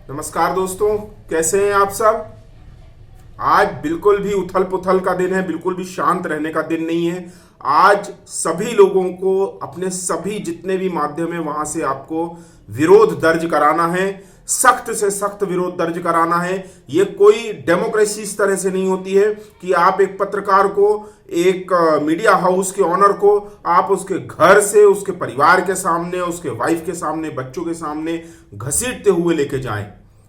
नमस्कार दोस्तों, कैसे हैं आप सब। आज बिल्कुल भी उथल पुथल का दिन है, बिल्कुल भी शांत रहने का दिन नहीं है। आज सभी लोगों को अपने सभी जितने भी माध्यम है वहां से आपको विरोध दर्ज कराना है, सख्त से सख्त विरोध दर्ज कराना है। ये कोई डेमोक्रेसी इस तरह से नहीं होती है कि आप एक पत्रकार को, एक मीडिया हाउस के ऑनर को आप उसके घर से, उसके परिवार के सामने, उसके वाइफ के सामने, बच्चों के सामने घसीटते हुए लेके जाएं।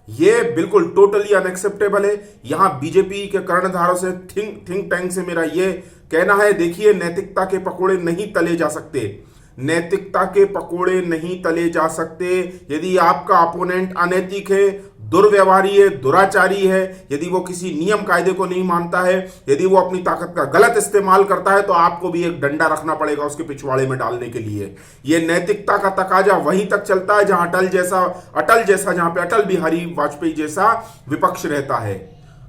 ये बिल्कुल टोटली अनएक्सेप्टेबल है। यहां बीजेपी के कर्णधारों से, थिंक टैंक से मेरा ये कहना है, देखिए नैतिकता के पकोड़े नहीं तले जा सकते, नैतिकता के पकोड़े नहीं तले जा सकते। यदि आपका अपोनेंट अनैतिक है, दुर्व्यवहारी है, दुराचारी है, यदि वो किसी नियम कायदे को नहीं मानता है, यदि वो अपनी ताकत का गलत इस्तेमाल करता है, तो आपको भी एक डंडा रखना पड़ेगा उसके पिछवाड़े में डालने के लिए। ये नैतिकता का तकाजा वहीं तक चलता है जहां अटल जैसा जहां पे अटल बिहारी वाजपेयी जैसा विपक्ष रहता है।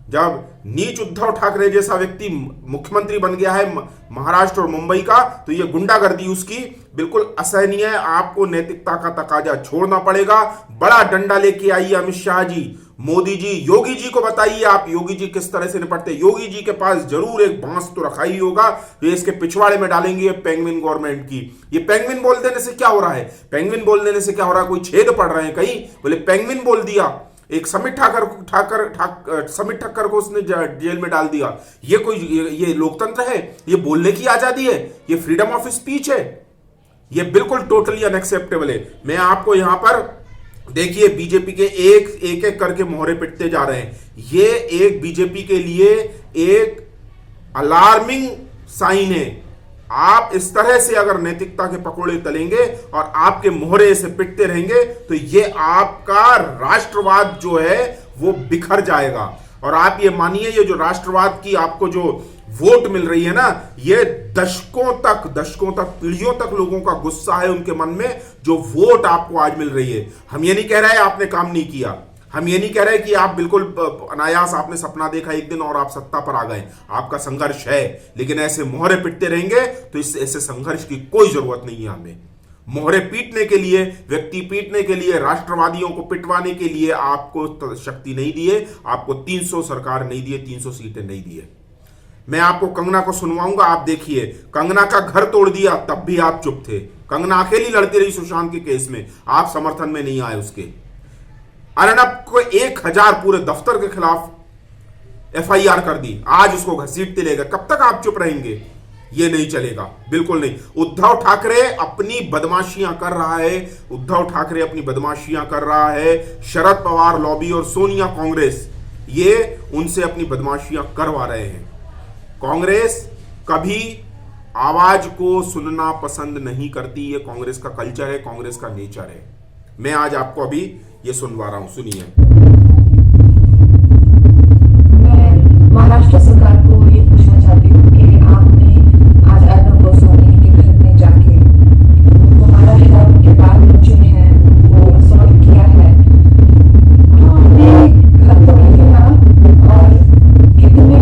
जब नीच उद्धव ठाकरे जैसा व्यक्ति मुख्यमंत्री बन गया है महाराष्ट्र और मुंबई का, तो ये गुंडागर्दी उसकी बिल्कुल असहनीय है। आपको नैतिकता का तकाजा छोड़ना पड़ेगा। बड़ा डंडा लेके आइए अमित शाह जी, मोदी जी, योगी जी को बताइए आप योगी जी किस तरह से निपटते। योगी जी के पास जरूर एक बांस तो रखा ही होगा, ये इसके पिछवाड़े में डालेंगे ये पेंगुइन गवर्नमेंट की। ये पेंगुइन बोल देने से क्या हो रहा है, पेंगुइन बोल देने से क्या हो रहा है, कोई छेद पड़ रहे हैं कहीं, बोले पेंगुइन बोल दिया। एक समिट ठक्कर को उसने जेल में डाल दिया। ये कोई ये लोकतंत्र है, ये बोलने की आजादी है, ये फ्रीडम ऑफ स्पीच है। ये बिल्कुल टोटली अनएक्सेप्टेबल है। मैं आपको यहां पर देखिए बीजेपी के एक करके मोहरे पिटते जा रहे हैं। ये एक बीजेपी के लिए एक अलार्मिंग साइन है। आप इस तरह से अगर नैतिकता के पकोड़े तलेंगे और आपके मोहरे से पिटते रहेंगे तो ये आपका राष्ट्रवाद जो है वो बिखर जाएगा। और आप ये मानिए, ये जो राष्ट्रवाद की आपको जो वोट मिल रही है ना, ये दशकों तक, पीढ़ियों तक लोगों का गुस्सा है उनके मन में, जो वोट आपको आज मिल रही है। हम ये नहीं कह रहे हैं आपने काम नहीं किया, हम ये नहीं कह रहे कि आप बिल्कुल अनायास आपने सपना देखा एक दिन और आप सत्ता पर आ गए। आपका संघर्ष है, लेकिन ऐसे मोहरे पिटते रहेंगे तो ऐसे संघर्ष की कोई जरूरत नहीं है। हमें मोहरे पीटने के लिए, व्यक्ति पीटने के लिए, राष्ट्रवादियों को पिटवाने के लिए आपको शक्ति नहीं दी है, आपको 300 सरकार नहीं दी है, 300 सीटें नहीं दी है। मैं आपको कंगना को सुनवाऊंगा, आप देखिए। कंगना का घर तोड़ दिया तब भी आप चुप थे। कंगना अकेली लड़ती रही सुशांत के केस में, आप समर्थन में नहीं आए उसके। अर्नब को 1000 पूरे दफ्तर के खिलाफ एफआईआर कर दी, आज उसको घसीटते लेगा। कब तक आप चुप रहेंगे? ये नहीं चलेगा, बिल्कुल नहीं। उद्धव ठाकरे अपनी बदमाशियां कर रहा है, उद्धव ठाकरे अपनी बदमाशियां कर रहा है। शरद पवार लॉबी और सोनिया कांग्रेस ये उनसे अपनी बदमाशियां करवा रहे हैं। कांग्रेस कभी आवाज को सुनना पसंद नहीं करती, ये कांग्रेस का कल्चर है, कांग्रेस का नेचर है। मैं आज आपको अभी ये सुनवा रहा हूं, सुनिए। मैं महाराष्ट्र सरकार को ये पूछना चाहती हूँ कि आपने आज अर्नब गोस्वामी के घर में जाके हमारा हिसाब के बाद जो है वो सॉल्व किया है, तो आपने घर तोड़ेंगे ना, और कितने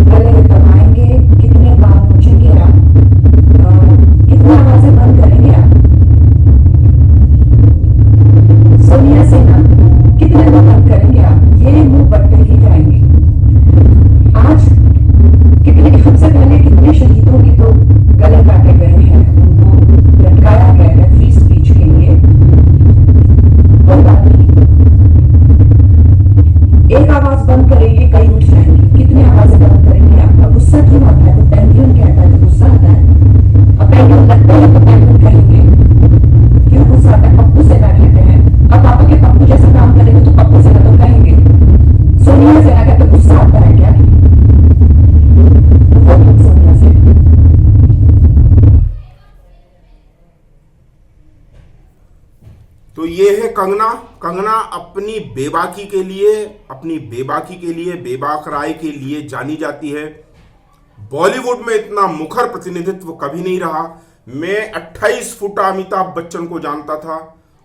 गले दबाएंगे, कितने बाल नोचेंगे आप, कितना आवाजें बंद करेंगे आप, सोनिया से ना कितने बात करेंगे आप, ये मुंह बढ़ते ही जाएंगे। आज कितने, हमसे पहले कितने शहीदों की तो गले काटे गए हैं, उनको लटकाया गया है फ्री स्पीच के लिए। कोई बात नहीं, एक आवाज बंद करेंगे कई उठ जाएंगी। कितनी आवाजें बंद करेंगे आप? अब गुस्सा क्यों आता है? तो पेंगुइन कहता है तो गुस्सा आता है। अब पेंगुइन लगता है तो पेंगुइन कहेंगे, क्यों गुस्सा आता है? पप्पू से बैठ लेते हैं, अब पापा के पप्पू जैसा काम करेंगे तो पप्पू से तो कहेंगे। सोनिया से आगे तो गुस्सा आता है क्या? सोनिया से तो ये है कंगना। कंगना अपनी बेबाकी के लिए, बेबाक राय के लिए जानी जाती है। बॉलीवुड में इतना मुखर प्रतिनिधित्व कभी नहीं रहा। मैं 28 फुट अमिताभ बच्चन को जानता था,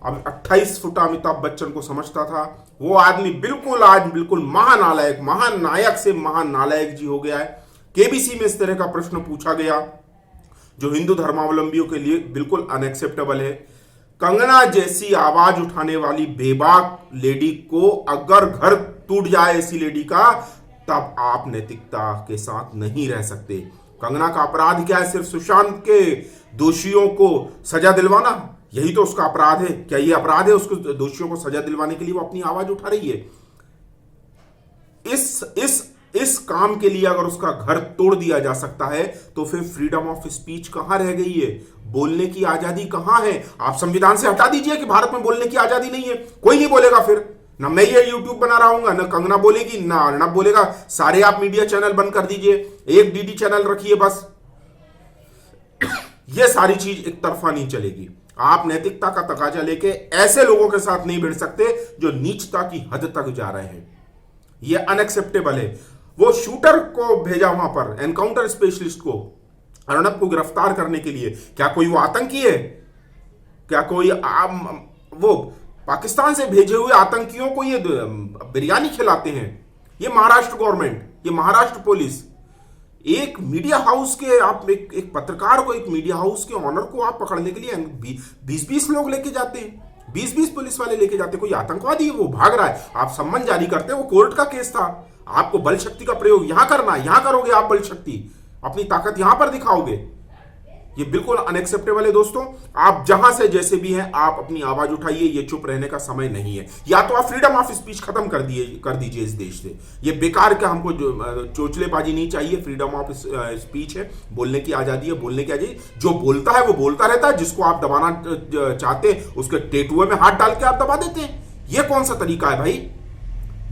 अब 28 फुट अमिताभ बच्चन को समझता था। वो आदमी बिल्कुल आज बिल्कुल महानालायक, महानायक से महानालायक जी हो गया है। केबीसी में इस तरह का प्रश्न पूछा गया जो हिंदू धर्मावलंबियों के लिए बिल्कुल अनएक्सेप्टेबल है। कंगना जैसी आवाज उठाने वाली बेबाक लेडी को अगर घर टूट जाए ऐसी लेडी का, तब आप नैतिकता के साथ नहीं रह सकते। कंगना का अपराध क्या है? सिर्फ सुशांत के दोषियों को सजा दिलवाना, यही तो उसका अपराध है। क्या ये अपराध है उसको दोषियों को सजा दिलवाने के लिए वो अपनी आवाज उठा रही है? इस काम के लिए अगर उसका घर तोड़ दिया जा सकता है तो फिर फ्रीडम ऑफ स्पीच कहां रह गई है? बोलने की आजादी कहां है? आप संविधान से हटा दीजिए कि भारत में बोलने की आजादी नहीं है। कोई नहीं बोलेगा फिर, ना मैं ये यूट्यूब बना रहा हूं, ना कंगना बोलेगी, ना अर्णब बोलेगा। सारे आप मीडिया चैनल बंद कर दीजिए, एक डीडी चैनल रखिए बस। ये सारी चीज एक तरफा नहीं चलेगी। आप नैतिकता का तकाजा लेके ऐसे लोगों के साथ नहीं भिड़ सकते जो नीचता की हद तक जा रहे हैं। ये अनएक्सेप्टेबल है। वो शूटर को भेजा वहां पर, एनकाउंटर स्पेशलिस्ट को, अर्णब को गिरफ्तार करने के लिए। क्या कोई वो आतंकी है? क्या कोई वो पाकिस्तान से भेजे हुए आतंकियों को ये बिरयानी खिलाते हैं? ये महाराष्ट्र गवर्नमेंट, ये महाराष्ट्र पुलिस, एक मीडिया हाउस के आप एक पत्रकार को, एक मीडिया हाउस के ऑनर को आप पकड़ने के लिए 20-20 लोग लेके जाते हैं, 20-20 पुलिस वाले लेके जाते हैं। कोई आतंकवादी है, वो भाग रहा है, आप सम्मन जारी करते हैं। वो कोर्ट का केस था। आपको बल शक्ति का प्रयोग यहां करना, यहां करोगे आप बल शक्ति, अपनी ताकत यहां पर दिखाओगे। ये बिल्कुल अनएक्सेप्टेबल है दोस्तों। आप जहां से जैसे भी हैं, आप अपनी आवाज उठाइए। ये चुप रहने का समय नहीं है। या तो आप फ्रीडम ऑफ स्पीच खत्म कर दीजिए इस देश से। ये बेकार का हमको जो चोचलेबाजी नहीं चाहिए। फ्रीडम ऑफ स्पीच है, बोलने की आजादी है, बोलने की आजादी। जो बोलता है वो बोलता रहता है, जिसको आप दबाना चाहते हैं उसके टेटुए में हाथ डाल के आप दबा देते हैं। ये कौन सा तरीका है भाई?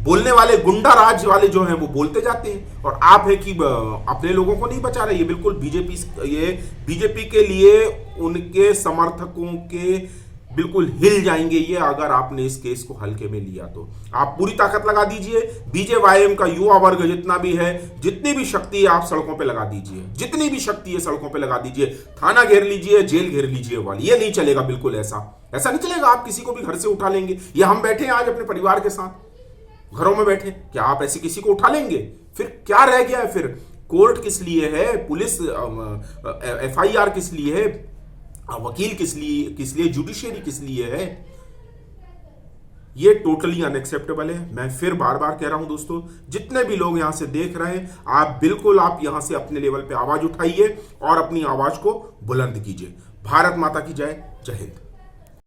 बोलने वाले गुंडा राज वाले जो हैं वो बोलते जाते हैं, और आप है कि अपने लोगों को नहीं बचा रहे। ये बिल्कुल बीजेपी के लिए उनके समर्थकों के बिल्कुल हिल जाएंगे ये, अगर आपने इस केस को हल्के में लिया तो। आप पूरी ताकत लगा दीजिए। बीजेवाईएम का युवा वर्ग जितना भी है, जितनी भी शक्ति है आप सड़कों पे लगा दीजिए, जितनी भी शक्ति है सड़कों पे लगा दीजिए। थाना घेर लीजिए, जेल घेर लीजिए वाली। ये नहीं चलेगा बिल्कुल, ऐसा नहीं चलेगा। आप किसी को भी घर से उठा लेंगे। ये हम बैठे हैं आज अपने परिवार के साथ, घरों में बैठे, क्या आप ऐसे किसी को उठा लेंगे? फिर क्या रह गया है? फिर कोर्ट किस लिए है? पुलिस FIR किस लिए है? वकील किस लिए? जुडिशियरी किस लिए है? ये टोटली अनएक्सेप्टेबल है। मैं फिर बार बार कह रहा हूं दोस्तों, जितने भी लोग यहां से देख रहे हैं, आप बिल्कुल आप यहां से अपने लेवल पे आवाज उठाइए और अपनी आवाज को बुलंद कीजिए। भारत माता की जय। जय हिंद।